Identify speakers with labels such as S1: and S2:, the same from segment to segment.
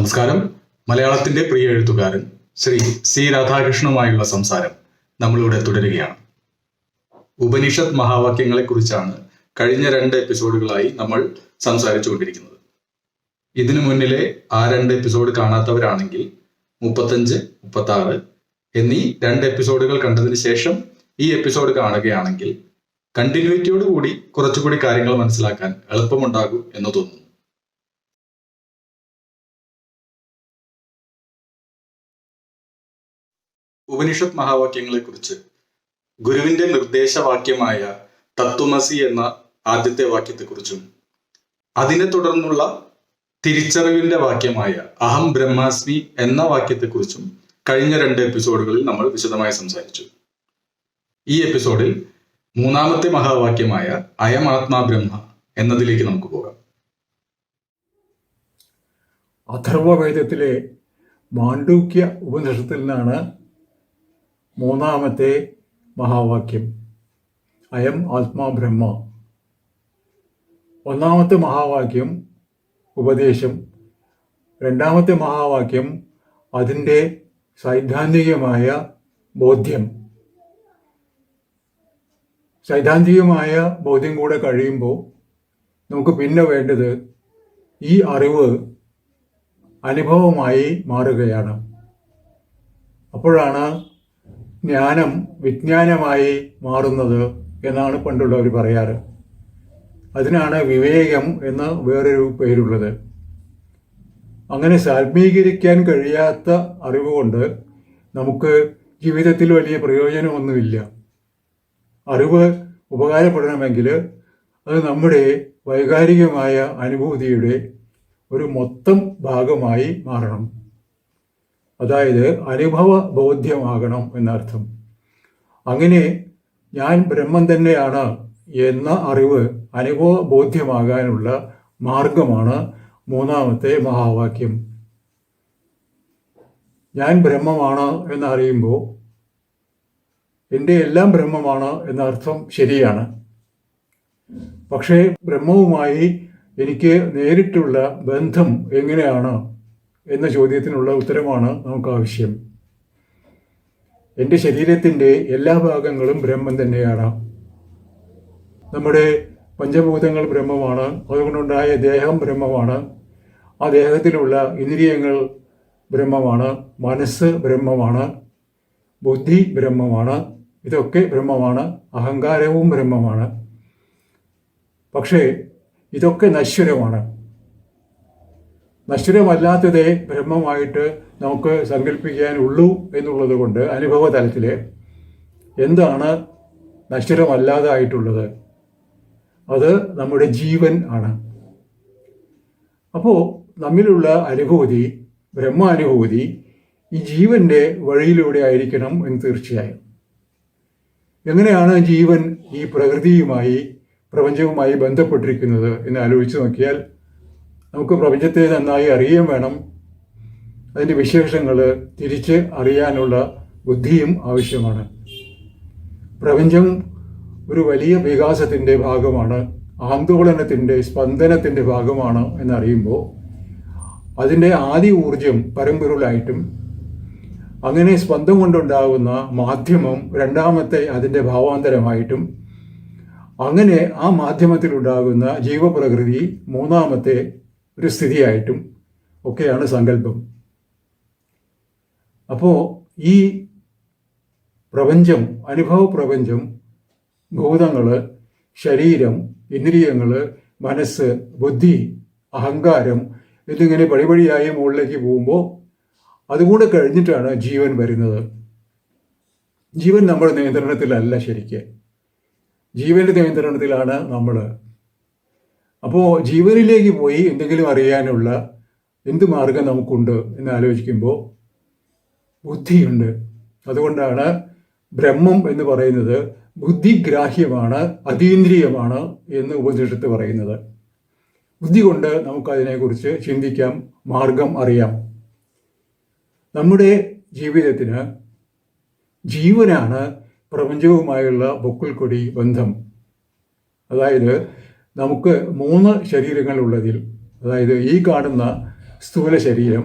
S1: നമസ്കാരം. മലയാളത്തിന്റെ പ്രിയ എഴുത്തുകാരൻ ശ്രീ സി രാധാകൃഷ്ണനുമായുള്ള സംസാരം നമ്മളിവിടെ തുടരുകയാണ്. ഉപനിഷത്ത് മഹാവാക്യങ്ങളെ കുറിച്ചാണ് കഴിഞ്ഞ 2 എപ്പിസോഡുകളായി നമ്മൾ സംസാരിച്ചുകൊണ്ടിരിക്കുന്നത്. ഇതിനു മുന്നിലെ ആ 2 എപ്പിസോഡ് കാണാത്തവരാണെങ്കിൽ 35, 36 എന്നീ 2 എപ്പിസോഡുകൾ കണ്ടതിന് ശേഷം ഈ എപ്പിസോഡ് കാണുകയാണെങ്കിൽ കണ്ടിന്യൂറ്റിയോട് കൂടി കുറച്ചുകൂടി കാര്യങ്ങൾ മനസ്സിലാക്കാൻ എളുപ്പമുണ്ടാകും എന്ന് തോന്നുന്നു. ഉപനിഷത്ത് മഹാവാക്യങ്ങളെ കുറിച്ച് ഗുരുവിന്റെ നിർദ്ദേശവാക്യമായ തത്വമസി എന്ന ആദ്യത്തെ വാക്യത്തെക്കുറിച്ചും അതിനെ തുടർന്നുള്ള തിരിച്ചറിവിന്റെ വാക്യമായ അഹം ബ്രഹ്മാസ്മി എന്ന വാക്യത്തെക്കുറിച്ചും കഴിഞ്ഞ 2 എപ്പിസോഡുകളിൽ നമ്മൾ വിശദമായി സംസാരിച്ചു. ഈ എപ്പിസോഡിൽ 3ാമത്തെ മഹാവാക്യമായ അയം ആത്മാ ബ്രഹ്മ എന്നതിലേക്ക് നമുക്ക് പോകാം.
S2: അഥർവവേദത്തിലെ മാണ്ഡൂക്യ ഉപനിഷത്തിൽ നിന്നാണ് 3ാമത്തെ മഹാവാക്യം അയം ആത്മാ ബ്രഹ്മ. 1ാമത്തെ മഹാവാക്യം ഉപദേശം, 2ാമത്തെ മഹാവാക്യം അതിൻ്റെ സൈദ്ധാന്തികമായ ബോധ്യം. സൈദ്ധാന്തികമായ ബോധ്യം കൂടെ കഴിയുമ്പോൾ നമുക്ക് പിന്നെ വേണ്ടത് ഈ അറിവ് അനുഭവമായി മാറുകയാണ്. അപ്പോഴാണ് ജ്ഞാനം വിജ്ഞാനമായി മാറുന്നത് എന്നാണ് പണ്ടുള്ളവർ പറയാറ്. അതിനാണ് വിവേകം എന്ന് വേറൊരു പേരുള്ളത്. അങ്ങനെ സാത്മീകരിക്കാൻ കഴിയാത്ത അറിവ് കൊണ്ട് നമുക്ക് ജീവിതത്തിൽ വലിയ പ്രയോജനമൊന്നുമില്ല. അറിവ് ഉപകാരപ്പെടണമെങ്കിൽ അത് നമ്മുടെ വൈകാരികമായ അനുഭൂതിയുടെ ഒരു മൊത്തം ഭാഗമായി മാറണം. അതായത് അനുഭവ ബോധ്യമാകണം എന്നർത്ഥം. അങ്ങനെ ഞാൻ ബ്രഹ്മം തന്നെയാണ് എന്ന അറിവ് അനുഭവ ബോധ്യമാകാനുള്ള മാർഗമാണ് 3ാമത്തെ മഹാവാക്യം. ഞാൻ ബ്രഹ്മമാണ് എന്നറിയുമ്പോൾ എൻ്റെ എല്ലാം ബ്രഹ്മമാണ് എന്നർത്ഥം ശരിയാണ്. പക്ഷേ ബ്രഹ്മവുമായി എനിക്ക് നേരിട്ടുള്ള ബന്ധം എങ്ങനെയാണ് എന്ന ചോദ്യത്തിനുള്ള ഉത്തരമാണ് നമുക്ക് ആവശ്യം. എൻ്റെ ശരീരത്തിൻ്റെ എല്ലാ ഭാഗങ്ങളും ബ്രഹ്മം തന്നെയാണ്. നമ്മുടെ പഞ്ചഭൂതങ്ങൾ ബ്രഹ്മമാണ്. അതുകൊണ്ടുണ്ടായ ദേഹം ബ്രഹ്മമാണ്. ആ ദേഹത്തിലുള്ള ഇന്ദ്രിയങ്ങൾ ബ്രഹ്മമാണ്. മനസ്സ് ബ്രഹ്മമാണ്. ബുദ്ധി ബ്രഹ്മമാണ്. ഇതൊക്കെ ബ്രഹ്മമാണ്. അഹങ്കാരവും ബ്രഹ്മമാണ്. പക്ഷേ ഇതൊക്കെ നശ്വരമാണ്. നശ്വരമല്ലാത്തതേ ബ്രഹ്മമായിട്ട് നമുക്ക് സങ്കല്പിക്കാനുള്ളൂ എന്നുള്ളത് കൊണ്ട് അനുഭവതലത്തിൽ എന്താണ് നശ്വരമല്ലാതായിട്ടുള്ളത്? അത് നമ്മുടെ ജീവൻ ആണ്. അപ്പോൾ നമ്മിലുള്ള അനുഭൂതി, ബ്രഹ്മാനുഭൂതി ഈ ജീവൻ്റെ വഴിയിലൂടെ ആയിരിക്കണം എന്ന് തീർച്ചയായും. എങ്ങനെയാണ് ജീവൻ ഈ പ്രകൃതിയുമായി പ്രപഞ്ചവുമായി ബന്ധപ്പെട്ടിരിക്കുന്നത് എന്ന് ആലോചിച്ച് നോക്കിയാൽ നമുക്ക് പ്രപഞ്ചത്തെ നന്നായി അറിയാൻ വേണം. അതിൻ്റെ വിശേഷങ്ങൾ തിരിച്ച് അറിയാനുള്ള ബുദ്ധിയും ആവശ്യമാണ്. പ്രപഞ്ചം ഒരു വലിയ വികാസത്തിൻ്റെ ഭാഗമാണ്, ആന്തോളനത്തിൻ്റെ സ്പന്ദനത്തിൻ്റെ ഭാഗമാണ് എന്നറിയുമ്പോൾ അതിൻ്റെ ആദി ഊർജം പരമ്പൊരുളായിട്ടും അങ്ങനെ സ്പന്ദം കൊണ്ടുണ്ടാകുന്ന മാധ്യമം 2ാമത്തെ അതിൻ്റെ ഭാവാന്തരമായിട്ടും അങ്ങനെ ആ മാധ്യമത്തിലുണ്ടാകുന്ന ജീവപ്രകൃതി 3ാമത്തെ ഒരു സ്ഥിതിയായിട്ടും ഒക്കെയാണ് സങ്കല്പം. അപ്പോൾ ഈ പ്രപഞ്ചം, അനുഭവ പ്രപഞ്ചം, ഭൂതങ്ങൾ, ശരീരം, ഇന്ദ്രിയങ്ങൾ, മനസ്സ്, ബുദ്ധി, അഹങ്കാരം എന്നിങ്ങനെ പടിപടിയായി മുകളിലേക്ക് പോകുമ്പോൾ അതുകൂടെ കഴിഞ്ഞിട്ടാണ് ജീവൻ വരുന്നത്. ജീവൻ നമ്മുടെ നിയന്ത്രണത്തിലല്ല ശരിക്ക്. ജീവൻ്റെ നിയന്ത്രണത്തിലാണ് നമ്മൾ. അപ്പോൾ ജീവനിലേക്ക് പോയി എന്തെങ്കിലും അറിയാനുള്ള എന്ത് മാർഗം നമുക്കുണ്ട് എന്ന് ആലോചിക്കുമ്പോൾ ബുദ്ധിയുണ്ട്. അതുകൊണ്ടാണ് ബ്രഹ്മം എന്ന് പറയുന്നത് ബുദ്ധിഗ്രാഹ്യമാണ്, അതീന്ദ്രിയമാണ് എന്ന് ഉപനിഷത്ത് പറയുന്നത്. ബുദ്ധി കൊണ്ട് നമുക്കതിനെക്കുറിച്ച് ചിന്തിക്കാം, മാർഗം അറിയാം. നമ്മുടെ ജീവിതത്തിന് ജീവനാണ് പ്രപഞ്ചവുമായുള്ള പൊക്കിൾക്കൊടി ബന്ധം. അതായത് നമുക്ക് 3 ശരീരങ്ങളുള്ളതിൽ, അതായത് ഈ കാണുന്ന സ്ഥൂല ശരീരം,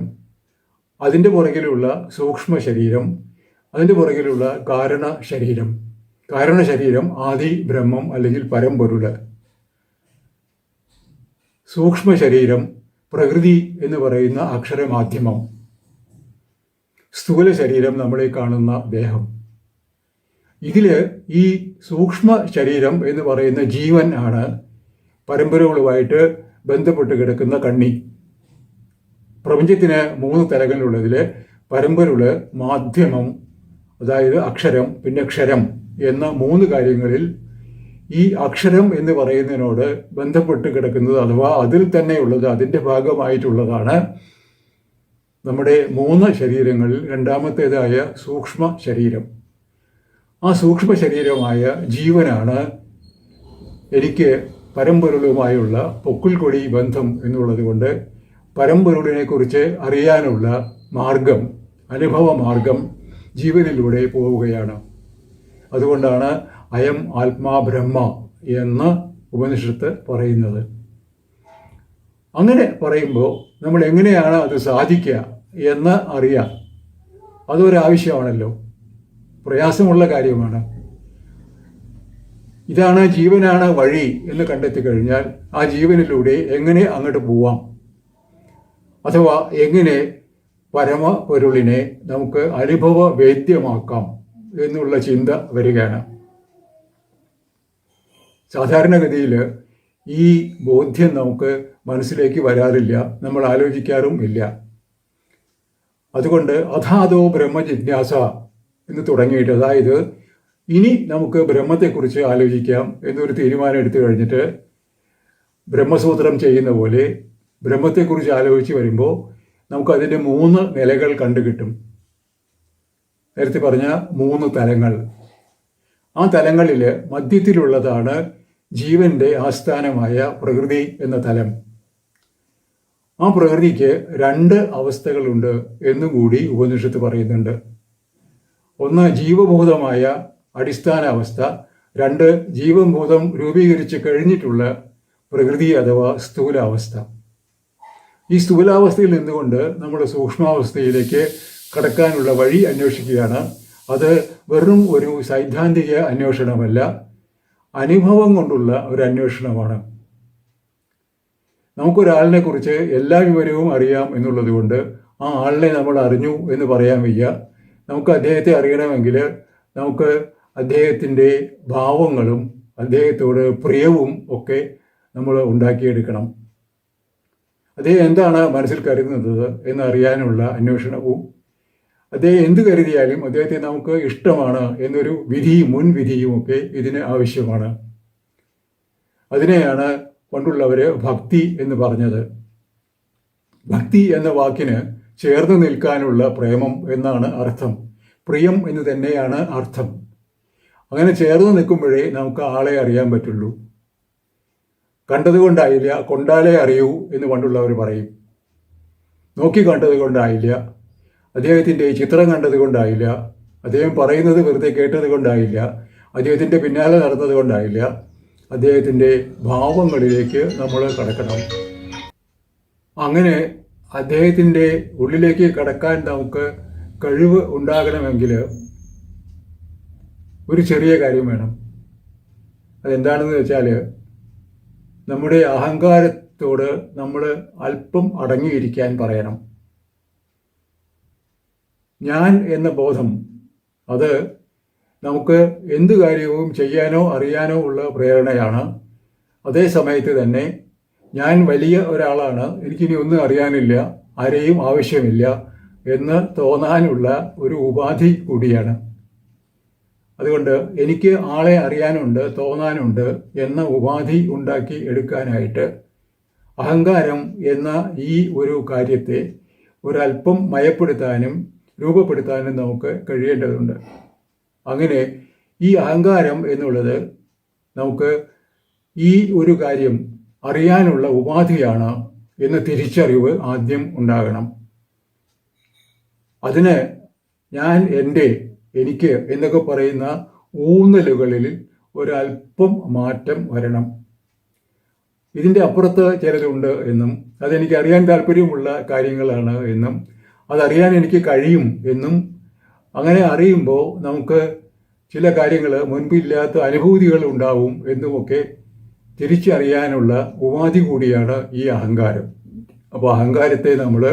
S2: അതിൻ്റെ പുറകിലുള്ള സൂക്ഷ്മ ശരീരം, അതിൻ്റെ പുറകിലുള്ള കാരണ ശരീരം. കാരണ ശരീരം ആദി ബ്രഹ്മം അല്ലെങ്കിൽ പരമ്പൊരുള്. സൂക്ഷ്മ ശരീരം പ്രകൃതി എന്ന് പറയുന്ന അക്ഷരമാധ്യമം. സ്ഥൂല ശരീരം നമ്മളെ കാണുന്ന ദേഹം. ഇതില് ഈ സൂക്ഷ്മ ശരീരം എന്ന് പറയുന്ന ജീവൻ ആണ് പരമ്പരകളുമായിട്ട് ബന്ധപ്പെട്ട് കിടക്കുന്ന കണ്ണി. പ്രപഞ്ചത്തിന് 3 തലങ്ങളുള്ളതിൽ പരമ്പരകള്, മാധ്യമം, അതായത് അക്ഷരം, പിന്നെ ക്ഷരം എന്ന 3 കാര്യങ്ങളിൽ ഈ അക്ഷരം എന്ന് പറയുന്നതിനോട് ബന്ധപ്പെട്ട് കിടക്കുന്നത്, അഥവാ അതിൽ തന്നെയുള്ളത്, അതിൻ്റെ ഭാഗമായിട്ടുള്ളതാണ് നമ്മുടെ 3 ശരീരങ്ങളിൽ രണ്ടാമത്തേതായ സൂക്ഷ്മ ശരീരം. ആ സൂക്ഷ്മ ശരീരമായ ജീവനാണ് എനിക്ക് പരമ്പൊരുളുമായുള്ള പൊക്കിൾക്കൊടി ബന്ധം എന്നുള്ളത് കൊണ്ട് പരമ്പൊരുളിനെ കുറിച്ച് അറിയാനുള്ള മാർഗം, അനുഭവ മാർഗം ജീവനിലൂടെ പോവുകയാണ്. അതുകൊണ്ടാണ് അയം ആത്മാ ബ്രഹ്മ എന്ന് ഉപനിഷത്ത് പറയുന്നത്. അങ്ങനെ പറയുമ്പോൾ നമ്മൾ എങ്ങനെയാണ് അത് സാധിക്കുക എന്ന് അറിയാം. അതൊരാവശ്യമാണല്ലോ, പ്രയാസമുള്ള കാര്യമാണ്. ഇതാണ് ജീവനാണ് വഴി എന്ന് കണ്ടെത്തി കഴിഞ്ഞാൽ ആ ജീവനിലൂടെ എങ്ങനെ അങ്ങോട്ട് പോവാം, അഥവാ എങ്ങനെ പരമപൊരുളിനെ നമുക്ക് അനുഭവ വേദ്യമാക്കാം എന്നുള്ള ചിന്ത വരികയാണ്. സാധാരണഗതിയിൽ ഈ ബോധ്യം നമുക്ക് മനസ്സിലേക്ക് വരാറില്ല, നമ്മൾ ആലോചിക്കാറും ഇല്ല. അതുകൊണ്ട് അഥാതോ ബ്രഹ്മജിജ്ഞാസ എന്ന് തുടങ്ങിയിട്ട്, അതായത് ഇനി നമുക്ക് ബ്രഹ്മത്തെക്കുറിച്ച് ആലോചിക്കാം എന്നൊരു തീരുമാനം എടുത്തു കഴിഞ്ഞിട്ട് ബ്രഹ്മസൂത്രം ചെയ്യുന്ന പോലെ ബ്രഹ്മത്തെക്കുറിച്ച് ആലോചിച്ച് വരുമ്പോൾ നമുക്കതിൻ്റെ 3 നിലകൾ കണ്ടുകിട്ടും. നേരത്തെ പറഞ്ഞ 3 തലങ്ങൾ. ആ തലങ്ങളിൽ മധ്യത്തിലുള്ളതാണ് ജീവന്റെ ആസ്ഥാനമായ പ്രകൃതി എന്ന തലം. ആ പ്രകൃതിക്ക് 2 അവസ്ഥകളുണ്ട് എന്നും കൂടി ഉപനിഷത്ത് പറയുന്നുണ്ട്. ഒന്ന് ജീവഭൂതമായ അടിസ്ഥാന അവസ്ഥ, 2 ജീവഭൂതം രൂപീകരിച്ച് കഴിഞ്ഞിട്ടുള്ള പ്രകൃതി അഥവാ സ്ഥൂലാവസ്ഥ. ഈ സ്ഥൂലാവസ്ഥയിൽ നിന്നുകൊണ്ട് നമ്മൾ സൂക്ഷ്മാവസ്ഥയിലേക്ക് കടക്കാനുള്ള വഴി അന്വേഷിക്കുകയാണ്. അത് വെറും ഒരു സൈദ്ധാന്തിക അന്വേഷണമല്ല, അനുഭവം കൊണ്ടുള്ള ഒരു അന്വേഷണമാണ്. നമുക്കൊരാളിനെ കുറിച്ച് എല്ലാ വിവരവും അറിയാം എന്നുള്ളത് കൊണ്ട് ആ ആളിനെ നമ്മൾ അറിഞ്ഞു എന്ന് പറയാൻ വയ്യ. നമുക്ക് അദ്ദേഹത്തെ അറിയണമെങ്കിൽ നമുക്ക് അദ്ദേഹത്തിൻ്റെ ഭാവങ്ങളും അദ്ദേഹത്തോട് പ്രിയവും ഒക്കെ നമ്മൾ ഉണ്ടാക്കിയെടുക്കണം. അദ്ദേഹം എന്താണ് മനസ്സിൽ കരുതുന്നത് എന്നറിയാനുള്ള അന്വേഷണവും, അദ്ദേഹം എന്ത് കരുതിയാലും അദ്ദേഹത്തെ നമുക്ക് ഇഷ്ടമാണ് എന്നൊരു വിധിയും മുൻവിധിയും ഒക്കെ ഇതിന് ആവശ്യമാണ്. അതിനെയാണ് പണ്ടുള്ളവർ ഭക്തി എന്ന് പറഞ്ഞത്. ഭക്തി എന്ന വാക്കിന് ചേർന്ന് നിൽക്കാനുള്ള പ്രേമം എന്നാണ് അർത്ഥം. പ്രിയം എന്ന് തന്നെയാണ് അർത്ഥം. അങ്ങനെ ചേർന്ന് നിൽക്കുമ്പോഴേ നമുക്ക് ആളെ അറിയാൻ പറ്റുള്ളൂ. കണ്ടതുകൊണ്ടായില്ല, കൊണ്ടാലേ അറിയൂ എന്ന് പണ്ടുള്ളവർ പറയും. നോക്കി കണ്ടത് കൊണ്ടായില്ല, അദ്ദേഹത്തിൻ്റെ ചിത്രം കണ്ടത് കൊണ്ടായില്ല, അദ്ദേഹം പറയുന്നത് വെറുതെ കേട്ടത് കൊണ്ടായില്ല, അദ്ദേഹത്തിൻ്റെ പിന്നാലെ നടന്നത് കൊണ്ടായില്ല. അദ്ദേഹത്തിൻ്റെ ഭാവങ്ങളിലേക്ക് നമ്മൾ കടക്കണം. അങ്ങനെ അദ്ദേഹത്തിൻ്റെ ഉള്ളിലേക്ക് കടക്കാൻ നമുക്ക് കഴിവ് ഉണ്ടാകണമെങ്കിൽ ഒരു ചെറിയ കാര്യം വേണം. അതെന്താണെന്ന് വെച്ചാൽ, നമ്മുടെ അഹങ്കാരത്തോട് നമ്മൾ അല്പം അടങ്ങിയിരിക്കാൻ പറയണം. ഞാൻ എന്ന ബോധം, അത് നമുക്ക് എന്ത് കാര്യവും ചെയ്യാനോ അറിയാനോ ഉള്ള പ്രേരണയാണ്. അതേ സമയത്ത് തന്നെ ഞാൻ വലിയ ഒരാളാണ്, എനിക്കിനി ഒന്നും അറിയാനില്ല, ആരെയും ആവശ്യമില്ല എന്ന് തോന്നാനുള്ള ഒരു ഉപാധി കൂടിയാണ്. അതുകൊണ്ട് എനിക്ക് ആളെ അറിയാനുണ്ട്, തോന്നാനുണ്ട് എന്ന ഉപാധി ഉണ്ടാക്കി എടുക്കാനായിട്ട് അഹങ്കാരം എന്ന ഈ ഒരു കാര്യത്തെ ഒരല്പം മയപ്പെടുത്താനും രൂപപ്പെടുത്താനും നമുക്ക് കഴിയേണ്ടതുണ്ട്. അങ്ങനെ ഈ അഹങ്കാരം എന്നുള്ളത് നമുക്ക് ഈ ഒരു കാര്യം അറിയാനുള്ള ഉപാധിയാണ് എന്ന തിരിച്ചറിവ് ആദ്യം ഉണ്ടാകണം. അതിന് ഞാൻ, എൻ്റെ, എനിക്ക് എന്നൊക്കെ പറയുന്ന ഊന്നലുകളിൽ ഒരല്പം മാറ്റം വരണം. ഇതിൻ്റെ അപ്പുറത്ത് ചിലതുണ്ട് എന്നും അതെനിക്ക് അറിയാൻ താല്പര്യമുള്ള കാര്യങ്ങളാണ് എന്നും അതറിയാൻ എനിക്ക് കഴിയും എന്നും അങ്ങനെ അറിയുമ്പോൾ നമുക്ക് ചില കാര്യങ്ങൾ മുൻപില്ലാത്ത അനുഭൂതികൾ ഉണ്ടാവും എന്നുമൊക്കെ തിരിച്ചറിയാനുള്ള ഉപാധി കൂടിയാണ് ഈ അഹങ്കാരം. അപ്പോൾ അഹങ്കാരത്തെ നമ്മൾ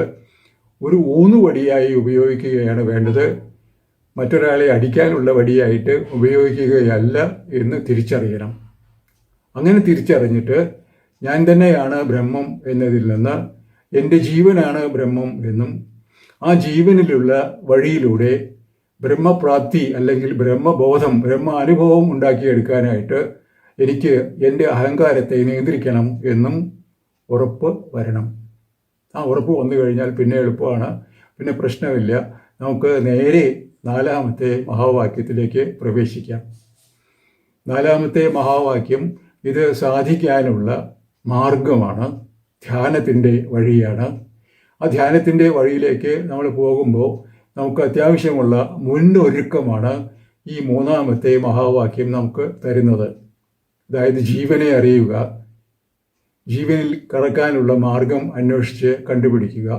S2: ഒരു ഊന്നുവടിയായി ഉപയോഗിക്കുകയാണ് വേണ്ടത്, മറ്റൊരാളെ അടിക്കാനുള്ള വടിയായിട്ട് ഉപയോഗിക്കുകയല്ല എന്ന് തിരിച്ചറിയണം. അങ്ങനെ തിരിച്ചറിഞ്ഞിട്ട് ഞാൻ തന്നെയാണ് ബ്രഹ്മം എന്നതിൽ നിന്ന് എൻ്റെ ജീവനാണ് ബ്രഹ്മം എന്നും ആ ജീവനിലുള്ള വഴിയിലൂടെ ബ്രഹ്മപ്രാപ്തി അല്ലെങ്കിൽ ബ്രഹ്മബോധം, ബ്രഹ്മ അനുഭവം ഉണ്ടാക്കിയെടുക്കാനായിട്ട് എനിക്ക് എൻ്റെ അഹങ്കാരത്തെ നിയന്ത്രിക്കണം എന്നും ഉറപ്പ് വരണം. ആ ഉറപ്പ് വന്നു കഴിഞ്ഞാൽ പിന്നെ എളുപ്പമാണ്, പിന്നെ പ്രശ്നമില്ല. നമുക്ക് നേരെ 4-ാമത്തെ മഹാവാക്യത്തിലേക്ക് പ്രവേശിക്കാം. 4-ാമത്തെ മഹാവാക്യം ഇത് സാധിക്കാനുള്ള മാർഗമാണ്, ധ്യാനത്തിൻ്റെ വഴിയാണ്. ആ ധ്യാനത്തിൻ്റെ വഴിയിലേക്ക് നമ്മൾ പോകുമ്പോൾ നമുക്ക് അത്യാവശ്യമുള്ള മുന്നൊരുക്കമാണ് ഈ 3-ാമത്തെ മഹാവാക്യം നമുക്ക് തരുന്നത്. അതായത് ജീവനെ അറിയുക, ജീവനിൽ കടക്കാനുള്ള മാർഗം അന്വേഷിച്ച് കണ്ടുപിടിക്കുക,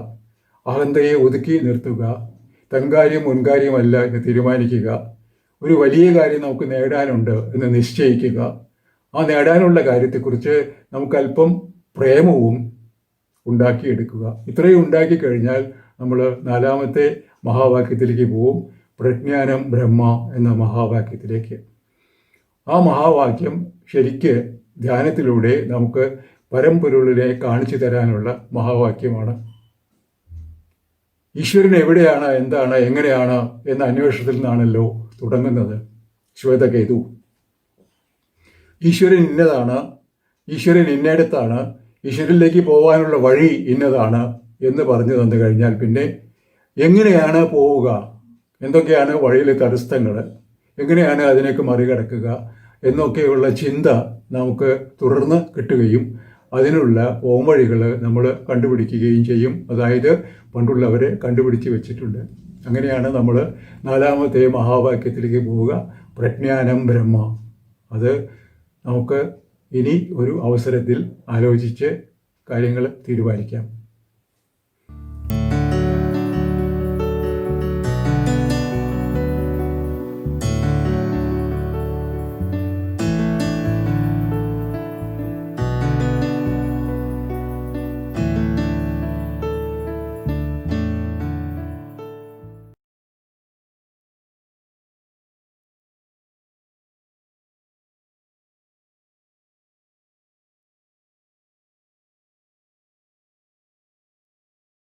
S2: അഹന്തയെ ഒതുക്കി നിർത്തുക, തൻകാര്യം മുൻകാര്യമല്ല എന്ന് തീരുമാനിക്കുക, ഒരു വലിയ കാര്യം നമുക്ക് നേടാനുണ്ട് എന്ന് നിശ്ചയിക്കുക, ആ നേടാനുള്ള കാര്യത്തെക്കുറിച്ച് നമുക്കല്പം പ്രേമവും ഉണ്ടാക്കിയെടുക്കുക. ഇത്രയും ഉണ്ടാക്കി കഴിഞ്ഞാൽ നമ്മൾ 4-ാമത്തെ മഹാവാക്യത്തിലേക്ക് പോവും, പ്രജ്ഞാനം ബ്രഹ്മ എന്ന മഹാവാക്യത്തിലേക്ക്. ആ മഹാവാക്യം ശരിക്ക് ധ്യാനത്തിലൂടെ നമുക്ക് പരമ്പൊരുളിനെ കാണിച്ചു തരാനുള്ള മഹാവാക്യമാണ്. ഈശ്വരൻ എവിടെയാണ്, എന്താണ്, എങ്ങനെയാണ് എന്ന അന്വേഷണത്തിൽ നിന്നാണല്ലോ തുടങ്ങുന്നത് ശ്വേതകേതു. ഈശ്വരൻ ഇന്നതാണ്, ഈശ്വരൻ ഇന്നയിടത്താണ്, ഈശ്വരനിലേക്ക് പോകാനുള്ള വഴി ഇന്നതാണ് എന്ന് പറഞ്ഞു തന്നു കഴിഞ്ഞാൽ പിന്നെ എങ്ങനെയാണ് പോവുക, എന്തൊക്കെയാണ് വഴിയിലെ തടസ്സങ്ങൾ, എങ്ങനെയാണ് അതിനേക്ക് മറികടക്കുക എന്നൊക്കെയുള്ള ചിന്ത നമുക്ക് തുടർന്ന് കിട്ടുകയും അതിനുള്ള പോംവഴികൾ നമ്മൾ കണ്ടുപിടിക്കുകയും ചെയ്യും. അതായത് പണ്ടുള്ളവരെ കണ്ടുപിടിച്ച് വെച്ചിട്ടുണ്ട്. അങ്ങനെയാണ് നമ്മൾ 4-ാമത്തെ മഹാവാക്യത്തിലേക്ക് പോവുക, പ്രജ്ഞാനം ബ്രഹ്മ. അത് നമുക്ക് ഇനി ഒരു അവസരത്തിൽ ആലോചിച്ച് കാര്യങ്ങൾ തീരുമാനിക്കാം.